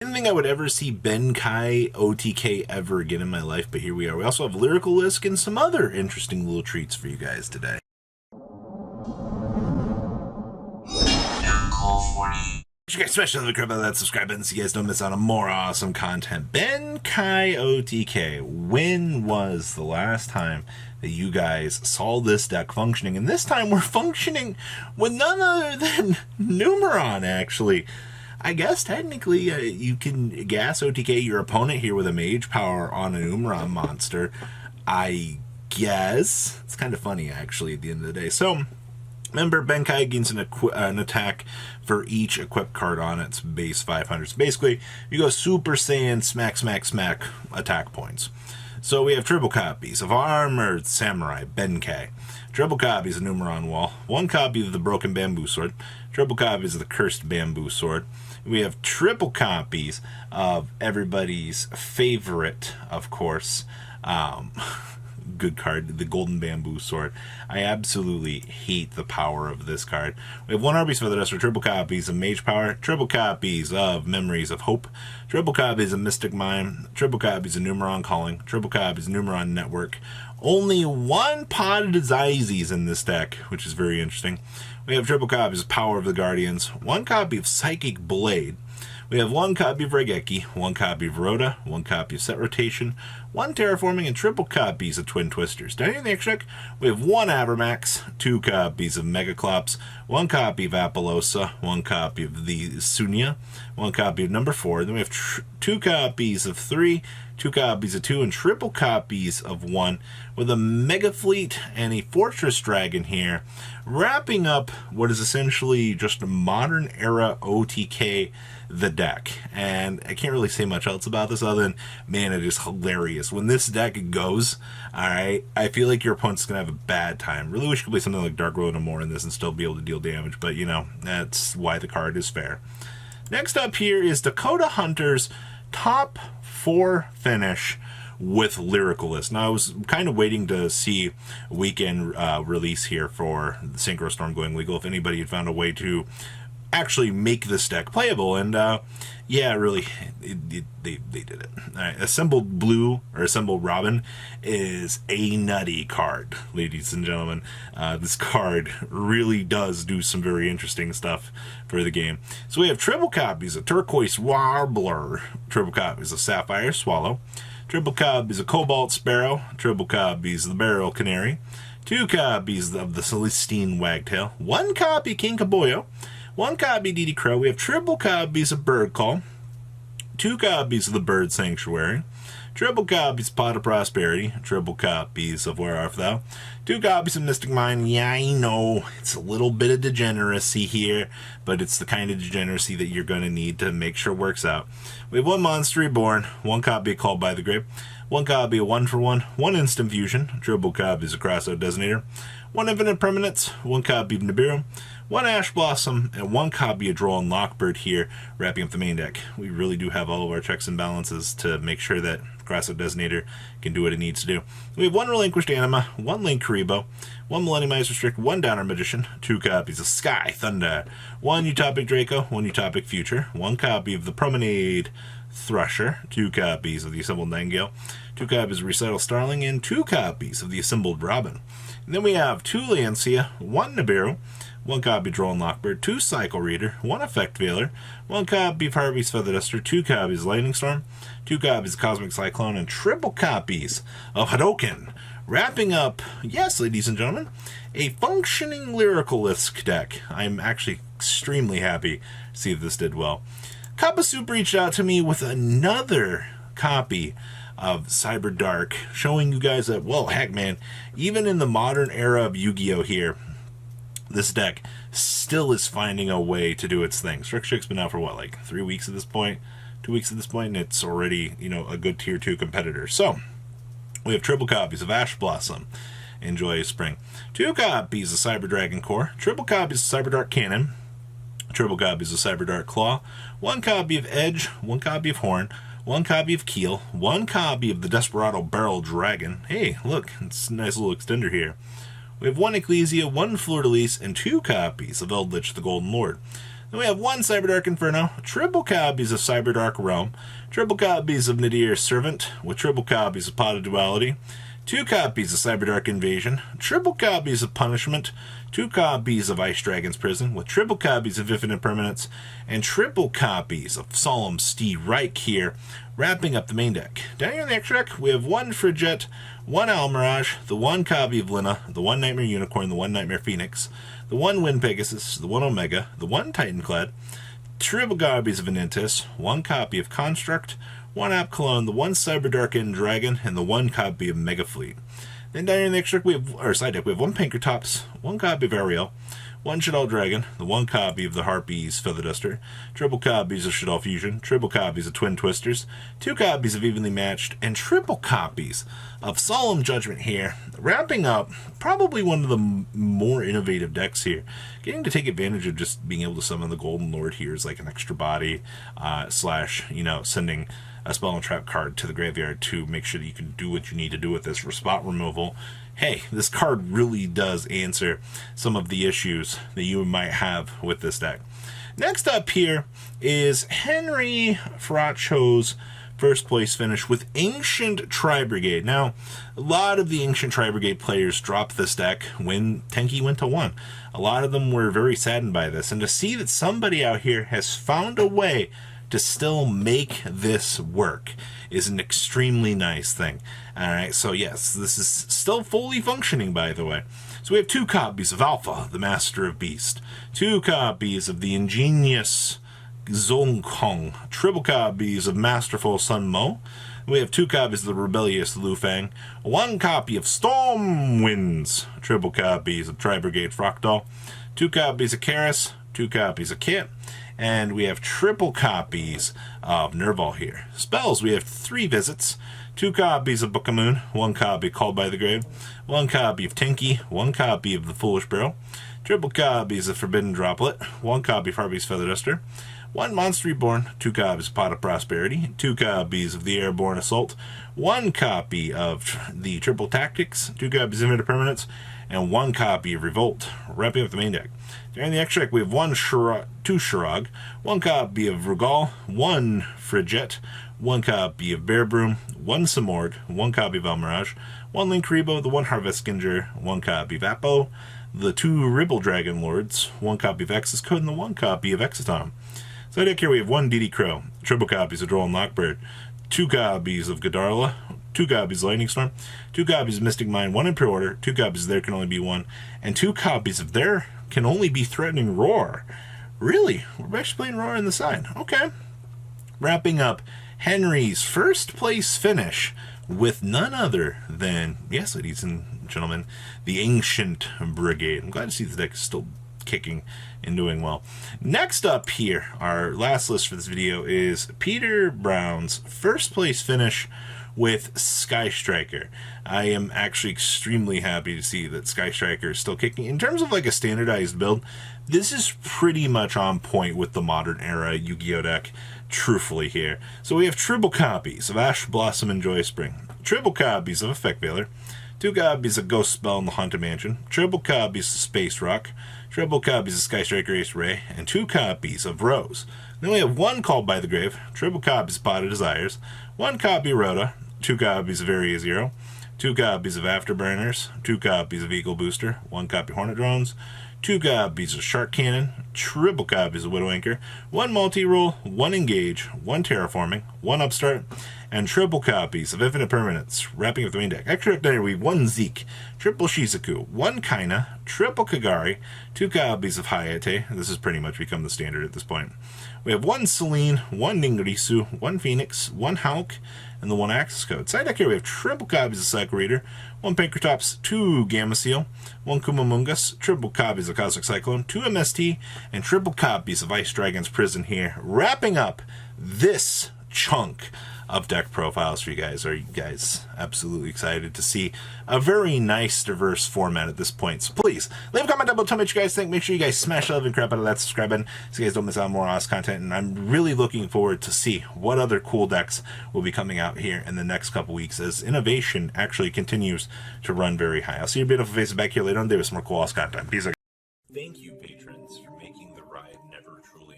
Didn't think I would ever see Kai OTK ever again in my life, but here we are. We also have Lyrilusc and some other interesting little treats for you guys today. You guys smash the crap out of that subscribe button so you guys don't miss out on more awesome content. Kai OTK, when was the last time that you guys saw this deck functioning? And this time we're functioning with none other than Numeron, actually. I guess technically you can gas OTK your opponent here with a mage power on a Numeron monster. I guess. It's kind of funny, actually, at the end of the day. So, remember, Kai gains an attack for each equipped card on its base 500. So basically, you go Super Saiyan, smack, smack, smack, attack points. So we have triple copies of Armored Samurai, Kai. Triple copies of Numeron Wall. One copy of the Broken Bamboo Sword. Triple copies of the Cursed Bamboo Sword. We have triple copies of everybody's favorite, of course, good card, the Golden Bamboo Sword. I absolutely hate the power of this card. We have one Arby's Feather Duster, triple copies of Mage Power, triple copies of Memories of Hope, triple copies of Mystic Mime, triple copies of Numeron Calling, triple copies of Numeron Network. Only one Potted Zizes in this deck, which is very interesting. We have triple copies of Power of the Guardians, one copy of Psychic Blade. We have one copy of Regeki, one copy of Rhoda, one copy of Set Rotation, one Terraforming, and triple copies of Twin Twisters. Down here in the extra deck, we have one Abermax, two copies of Megaclops, one copy of Apollosa, one copy of the Sunya, one copy of number 4. Then we have two copies of 3, two copies of 2, and triple copies of 1, with a Mega Fleet and a Fortress Dragon here, wrapping up what is essentially just a modern era OTK, the deck. And I can't really say much else about this other than, man, it is hilarious. When this deck goes, alright, I feel like your opponent's gonna have a bad time. Really wish you could play something like Dark Road no more in this and still be able to deal damage, but you know, that's why the card is fair. Next up here is Dakota Hunter's top 4 finish with Lyrilusc. Now, I was kind of waiting to see a weekend release here for the Synchro Storm going legal, if anybody had found a way to actually make this deck playable, and yeah, really, they did it. All right, Assembled Blue, or Assembled Robin, is a nutty card, ladies and gentlemen. This card really does do some very interesting stuff for the game. So we have triple copies of Turquoise Warbler, triple copies of Sapphire Swallow, triple copies of Cobalt Sparrow, triple copies of the Barrel Canary, 2 copies of the Celestine Wagtail, 1 copy King Kaboyo, 1 copy DD Crow. We have triple copies of Bird Call, 2 copies of the Bird Sanctuary, triple copies of Pot of Prosperity, triple copies of Where Art Thou, 2 copies of Mystic Mind. Yeah, I know, it's a little bit of degeneracy here, but it's the kind of degeneracy that you're going to need to make sure it works out. We have 1 Monster Reborn, 1 copy of Called by the Grave, 1 copy of 1 for 1, 1 Instant Fusion, triple copies of Crossout Designator, 1 Infinite Permanence, 1 copy of Nibiru, 1 Ash Blossom, and 1 copy of Droll and Lockbird here, wrapping up the main deck. We really do have all of our checks and balances to make sure that Crossout Designator can do what it needs to do. We have 1 Relinquished Anima, 1 Link Karibo, 1 Millennium Ice Restrict, 1 Downer Magician, 2 copies of Sky Thunder, 1 Utopic Draco, 1 Utopic Future, 1 copy of the Promenade Thrusher, 2 copies of the Assembled Nightingale, 2 copies of Recital Starling, and 2 copies of the Assembled Robin. And then we have 2 Lancia, 1 Nibiru, 1 copy of Droll and Lockbird, 2 Cycle Reader, 1 Effect Veiler, 1 copy of Harvey's Feather Duster, 2 copies of Lightning Storm, 2 copies of Cosmic Cyclone, and triple copies of Hadoken. Wrapping up, yes, ladies and gentlemen, a functioning Lyrilusc deck. I'm actually extremely happy to see that this did well. Kappa Soup reached out to me with another copy of Cyberdark, showing you guys that, well, heck, man, even in the modern era of Yu-Gi-Oh! Here, this deck still is finding a way to do its thing. Strix been out for what, like 3 weeks at this point? 2 weeks at this point, and it's already, you know, a good tier 2 competitor. So, we have triple copies of Ash Blossom, Enjoy Spring, 2 copies of Cyber Dragon Core, triple copies of Cyberdark Cannon, triple copies of Cyberdark Claw, 1 copy of Edge, 1 copy of Horn, 1 copy of Keel, 1 copy of the Desperado Barrel Dragon. Hey, look, it's a nice little extender here. We have 1 Ecclesia, 1 Fleur de Lis, and 2 copies of Eldritch the Golden Lord. Then we have one Cyberdark Inferno, triple copies of Cyberdark Realm, triple copies of Nadir's Servant, with triple copies of Pot of Duality, 2 copies of Cyberdark Invasion, triple copies of Punishment, 2 copies of Ice Dragon's Prison, with triple copies of Infinite Permanence, and triple copies of Solemn Steed Reich here, wrapping up the main deck. Down here in the extra deck, we have 1 Frigette, 1 Almirage, the 1 copy of Lina, the 1 Nightmare Unicorn, the 1 Nightmare Phoenix, the 1 Wind Pegasus, the 1 Omega, the 1 Titanclad, triple copies of Venentis, 1 copy of Construct, 1 App Cologne, the 1 Cyberdark End Dragon, and the 1 copy of Mega Fleet. Then down here in the extra deck, we have, or side deck, we have 1 Pankratops, 1 copy of Ariel, 1 Shaddoll Dragon, the 1 copy of the Harpies Feather Duster, triple copies of Shaddoll Fusion, triple copies of Twin Twisters, 2 copies of Evenly Matched, and triple copies of Solemn Judgment here, wrapping up probably one of the more innovative decks here. Getting to take advantage of just being able to summon the Golden Lord here is like an extra body, slash, sending a spell and trap card to the graveyard to make sure that you can do what you need to do with this for spot removal. Hey, this card really does answer some of the issues that you might have with this deck. Next up here is Henry Faracho's first place finish with Ancient Tri-Brigade. Now, a lot of the Ancient Tri-Brigade players dropped this deck when Tenki went to 1. A lot of them were very saddened by this, and to see that somebody out here has found a way to still make this work is an extremely nice thing. Alright, so yes, this is still fully functioning, by the way. So we have 2 copies of Alpha, the Master of Beast, 2 copies of the ingenious Zong Kong, triple copies of Masterful Sun Mo, we have 2 copies of the rebellious Lu Fang, 1 copy of Storm Winds, triple copies of Tri-Brigade Fractal, 2 copies of Karis, 2 copies of Kit, and we have triple copies of Nerval here. Spells, we have 3 visits, 2 copies of Book of Moon, 1 copy Called by the Grave, 1 copy of Tenki, 1 copy of the Foolish Barrel, triple copies of Forbidden Droplet, 1 copy of Harvey's Feather Duster, 1 Monster Reborn, 2 copies of Pot of Prosperity, 2 copies of the Airborne Assault, 1 copy of the Triple Tactics, 2 copies of Infinite Permanence, and 1 copy of Revolt. Wrapping up the main deck. During the extra deck, we have 2 Shirag, 1 copy of Rugal, 1 Frigette, 1 copy of Bear Broom, 1 Samord, 1 copy of Almirage, 1 Link Rebo, the 1 Harveskinger, 1 copy of Apo, the 2 Ribble Dragon Lords, 1 copy of Exus Code, and the 1 copy of Exotom. So deck here we have 1 DD Crow, triple copies of Droll and Lockbird, 2 copies of Godarla, 2 copies of Lightning Storm, 2 copies of Mystic Mine, 1 in pre-order, 2 copies of There Can Only Be One, and 2 copies of There Can Only Be Threatening Roar. Really? We're actually playing Roar in the side. Okay. Wrapping up Henry's first place finish with none other than, yes, ladies and gentlemen, the Ancient Brigade. I'm glad to see the deck is still kicking and doing well. Next up here, our last list for this video is Peter Brown's first place finish with Sky Striker. I am actually extremely happy to see that Sky Striker is still kicking. In terms of like a standardized build, this is pretty much on point with the modern era Yu-Gi-Oh deck, truthfully here. So we have triple copies of Ash Blossom and Joy Spring, triple copies of Effect Veiler, 2 copies of Ghost Spell in the Haunted Mansion, triple copies of Space Rock, triple copies of Sky Striker Ace Ray, and 2 copies of Rose. Then we have 1 Called by the Grave, triple copies of Pot of Desires, 1 copy of Rhoda, 2 copies of Area Zero, 2 copies of Afterburners, 2 copies of Eagle Booster, 1 copy of Hornet Drones, 2 copies of Shark Cannon, triple copies of Widow Anchor, 1 Multi-Roll, 1 Engage, 1 Terraforming, 1 Upstart, and triple copies of Infinite Permanence. Wrapping up the main deck. Extra deck there we have 1 Zeke, triple Shizuku, 1 Kaina, triple Kagari, 2 copies of Hayate. This has pretty much become the standard at this point. We have 1 Celine, 1 Ningirisu, 1 Phoenix, 1 Hulk, and the 1 Axis Code. Side deck here we have triple copies of Cycle Reader, 1 Pankratops, 2 Gamma Seal, 1 Kumamungus, triple copies of Cosmic Cyclone, 2 MST, and triple copies of Ice Dragon's Prison here. Wrapping up this chunk of deck profiles for you guys. Are you guys absolutely excited to see a very nice, diverse format at this point? So please, leave a comment down below, tell me what you guys think. Make sure you guys smash the love and crap out of that subscribe button so you guys don't miss out on more awesome content. And I'm really looking forward to see what other cool decks will be coming out here in the next couple weeks as innovation actually continues to run very high. I'll see your beautiful faces back here later on today with some more cool awesome content. Peace out. Thank you, patrons, for making the ride never truly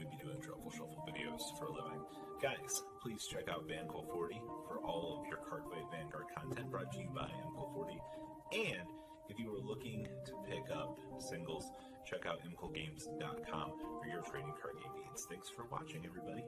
to be doing Truffle Shuffle videos for a living. Guys, please check out VanCo40 for all of your Cardfight Vanguard content brought to you by MCO40. And if you are looking to pick up singles, check out mcogames.com for your trading card game needs. Thanks for watching, everybody.